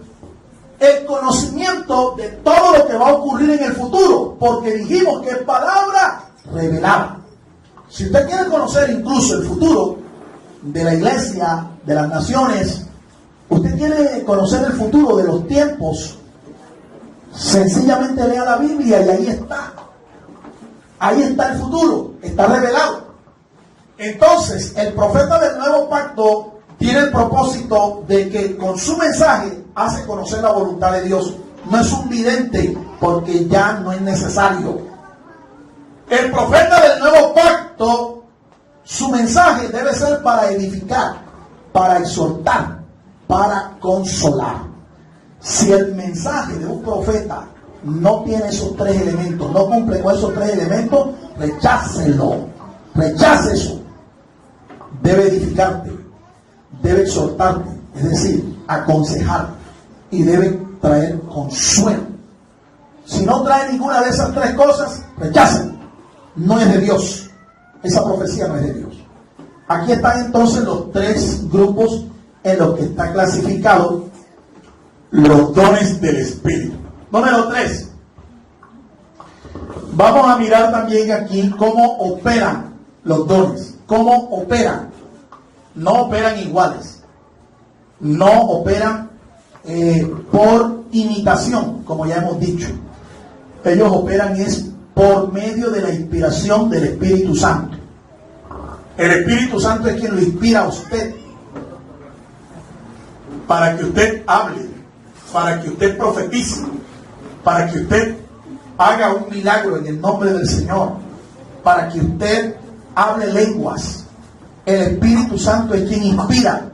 el conocimiento de todo lo que va a ocurrir en el futuro, porque dijimos que es palabra revelada. Si usted quiere conocer incluso el futuro de la iglesia, de las naciones, usted quiere conocer el futuro de los tiempos, sencillamente lea la Biblia y ahí está. Ahí está el futuro, está revelado. Entonces, el profeta del nuevo pacto tiene el propósito de que con su mensaje hace conocer la voluntad de Dios. No es un vidente, porque ya no es necesario. El profeta del nuevo pacto, su mensaje debe ser para edificar, para exhortar, para consolar. Si el mensaje de un profeta no tiene esos tres elementos, no cumple con esos tres elementos, rechácelo, rechace eso. Debe edificarte, debe exhortarte, es decir, aconsejar, y debe traer consuelo. Si no trae ninguna de esas tres cosas, rechácelo. No es de Dios. Esa profecía no es de Dios. Aquí están entonces los tres grupos en los que está clasificado los dones del Espíritu. Número 3. Vamos a mirar también aquí cómo operan los dones. ¿Cómo operan? No operan iguales. No operan por imitación, como ya hemos dicho. Ellos operan es por medio de la inspiración del Espíritu Santo. El Espíritu Santo es quien lo inspira a usted para que usted hable, para que usted profetice, para que usted haga un milagro en el nombre del Señor, para que usted hable lenguas. El Espíritu Santo es quien inspira.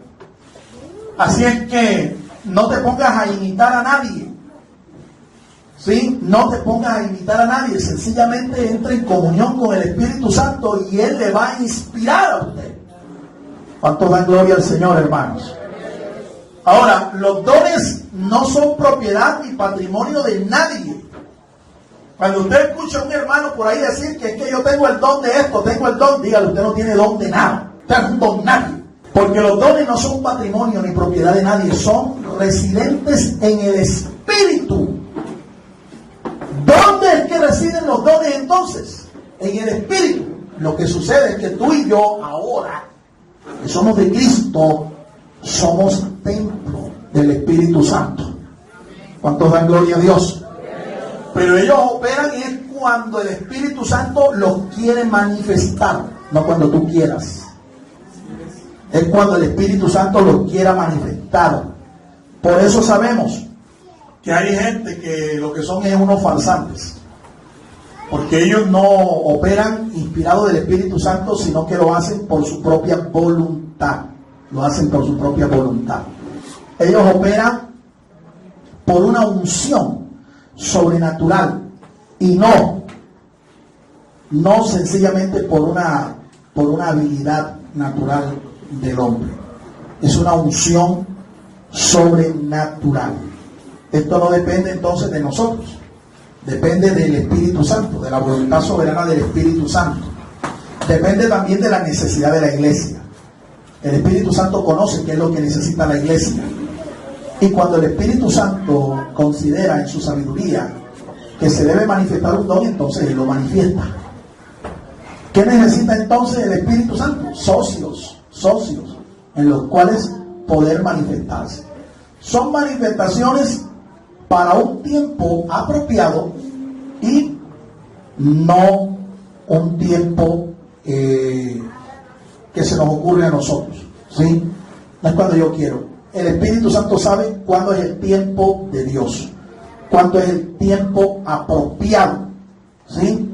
Así es que no te pongas a imitar a nadie. ¿Sí? No te pongas a imitar a nadie. Sencillamente entra en comunión con el Espíritu Santo y Él le va a inspirar a usted. ¿Cuántos dan gloria al Señor, hermanos? Ahora, los dones no son propiedad ni patrimonio de nadie. Cuando usted escucha a un hermano por ahí decir que es que yo tengo el don de esto, tengo el don, dígale, usted no tiene don de nada. Usted es un don nadie. Porque los dones no son patrimonio ni propiedad de nadie, son residentes en el Espíritu. ¿Dónde es que residen los dones entonces? En el Espíritu. Lo que sucede es que tú y yo ahora, que somos de Cristo, somos templo del Espíritu Santo. ¿Cuántos dan gloria a Dios? Pero ellos operan es cuando el Espíritu Santo los quiere manifestar, no cuando tú quieras. Es cuando el Espíritu Santo los quiera manifestar. Por eso sabemos que hay gente que lo que son es unos farsantes. Porque ellos no operan inspirados del Espíritu Santo, sino que lo hacen por su propia voluntad. Lo hacen por su propia voluntad. Ellos operan por una unción sobrenatural y no sencillamente por una habilidad natural del hombre. Es una unción sobrenatural. Esto no depende entonces de nosotros. Depende del Espíritu Santo, de la voluntad soberana del Espíritu Santo. Depende también de la necesidad de la iglesia. El Espíritu Santo conoce qué es lo que necesita la iglesia. Y cuando el Espíritu Santo considera en su sabiduría que se debe manifestar un don, entonces Él lo manifiesta. ¿Qué necesita entonces el Espíritu Santo? Socios en los cuales poder manifestarse. Son manifestaciones para un tiempo apropiado y no un tiempo que se nos ocurre a nosotros, ¿sí? No es cuando yo quiero. El Espíritu Santo sabe cuándo es el tiempo de Dios, cuándo es el tiempo apropiado, ¿sí?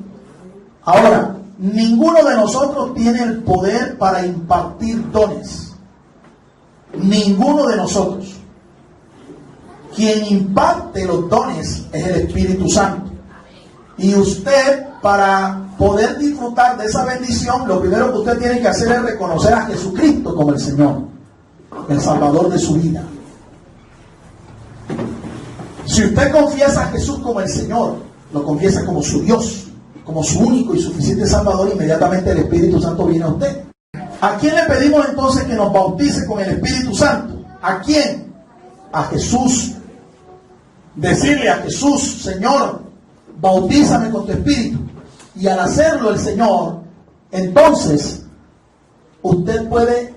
Ahora, ninguno de nosotros tiene el poder para impartir dones. Ninguno de nosotros. Quien imparte los dones es el Espíritu Santo. Y usted, para poder disfrutar de esa bendición, lo primero que usted tiene que hacer es reconocer a Jesucristo como el Señor, el Salvador de su vida. Si usted confiesa a Jesús como el Señor, lo confiesa como su Dios, como su único y suficiente Salvador, inmediatamente el Espíritu Santo viene a usted. ¿A quién le pedimos entonces que nos bautice con el Espíritu Santo? ¿A quién? A Jesús. Decirle a Jesús: Señor, bautízame con tu Espíritu. Y al hacerlo el Señor, entonces usted puede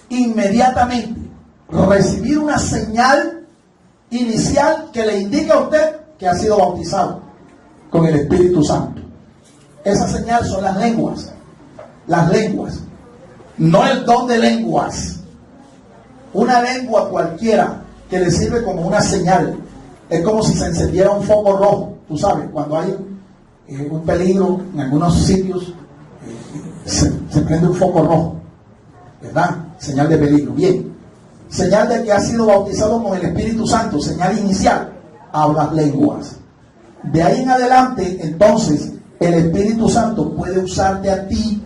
inmediatamente recibir una señal inicial que le indica a usted que ha sido bautizado con el Espíritu Santo. Esa señal son las lenguas. Las lenguas. No el don de lenguas. Una lengua cualquiera que le sirve como una señal. Es como si se encendiera un foco rojo. Tú sabes, cuando hay un peligro en algunos sitios, se prende un foco rojo, ¿verdad? Señal de peligro. Bien. Señal de que ha sido bautizado con el Espíritu Santo. Señal inicial. Hablas lenguas. De ahí en adelante, entonces, el Espíritu Santo puede usarte a ti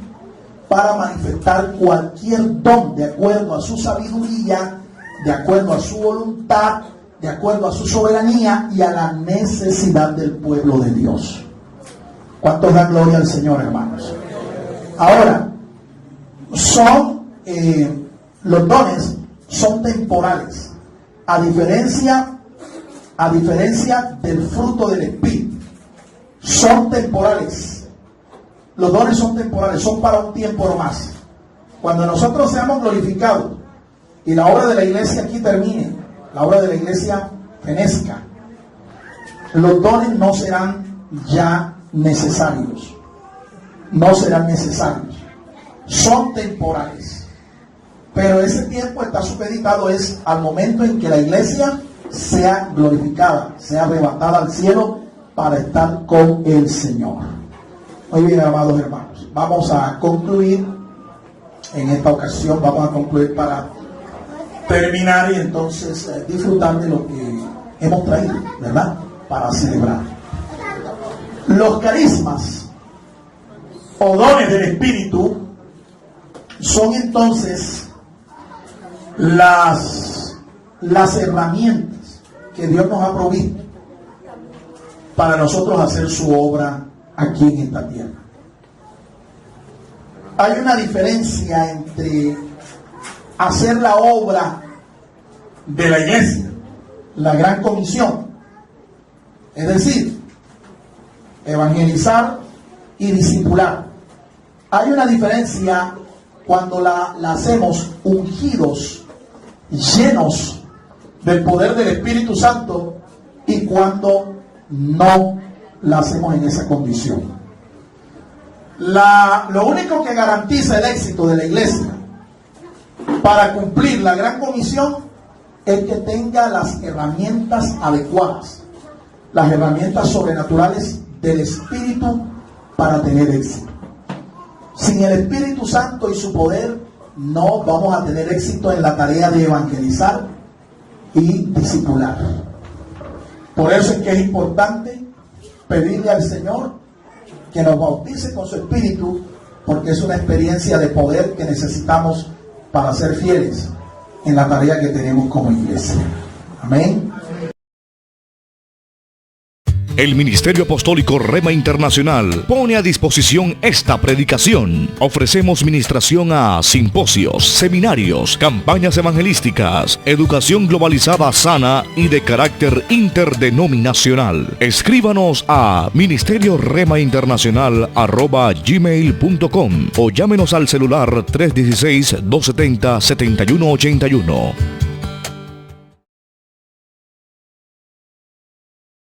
para manifestar cualquier don de acuerdo a su sabiduría, de acuerdo a su voluntad, de acuerdo a su soberanía y a la necesidad del pueblo de Dios. ¿Cuántos dan gloria al Señor, hermanos? Ahora, los dones son temporales, a diferencia del fruto del Espíritu. Son temporales. Los dones son temporales, son para un tiempo nomás. Cuando nosotros seamos glorificados y la obra de la iglesia aquí termine, la obra de la iglesia fenezca, los dones no serán ya necesarios. No serán necesarios. Son temporales. Pero ese tiempo está supeditado es al momento en que la iglesia sea glorificada, sea arrebatada al cielo para estar con el Señor. Muy bien, amados hermanos, vamos a concluir en esta ocasión, vamos a concluir para terminar y entonces disfrutar de lo que hemos traído, ¿verdad? Para celebrar. Los carismas o dones del Espíritu son entonces las herramientas que Dios nos ha provisto para nosotros hacer su obra aquí en esta tierra. Hay una diferencia entre hacer la obra de la iglesia, la gran comisión, es decir, evangelizar y discipular. Hay una diferencia cuando la hacemos ungidos, llenos del poder del Espíritu Santo, y cuando no la hacemos en esa condición. Lo único que garantiza el éxito de la iglesia para cumplir la gran comisión es que tenga las herramientas adecuadas, las herramientas sobrenaturales del Espíritu para tener éxito. Sin el Espíritu Santo y su poder, no vamos a tener éxito en la tarea de evangelizar y discipular. Por eso es que es importante pedirle al Señor que nos bautice con su Espíritu, porque es una experiencia de poder que necesitamos para ser fieles en la tarea que tenemos como iglesia. Amén. El Ministerio Apostólico Rema Internacional pone a disposición esta predicación. Ofrecemos ministración a simposios, seminarios, campañas evangelísticas, educación globalizada sana y de carácter interdenominacional. Escríbanos a ministerioremainternacional@gmail.com o llámenos al celular 316-270-7181.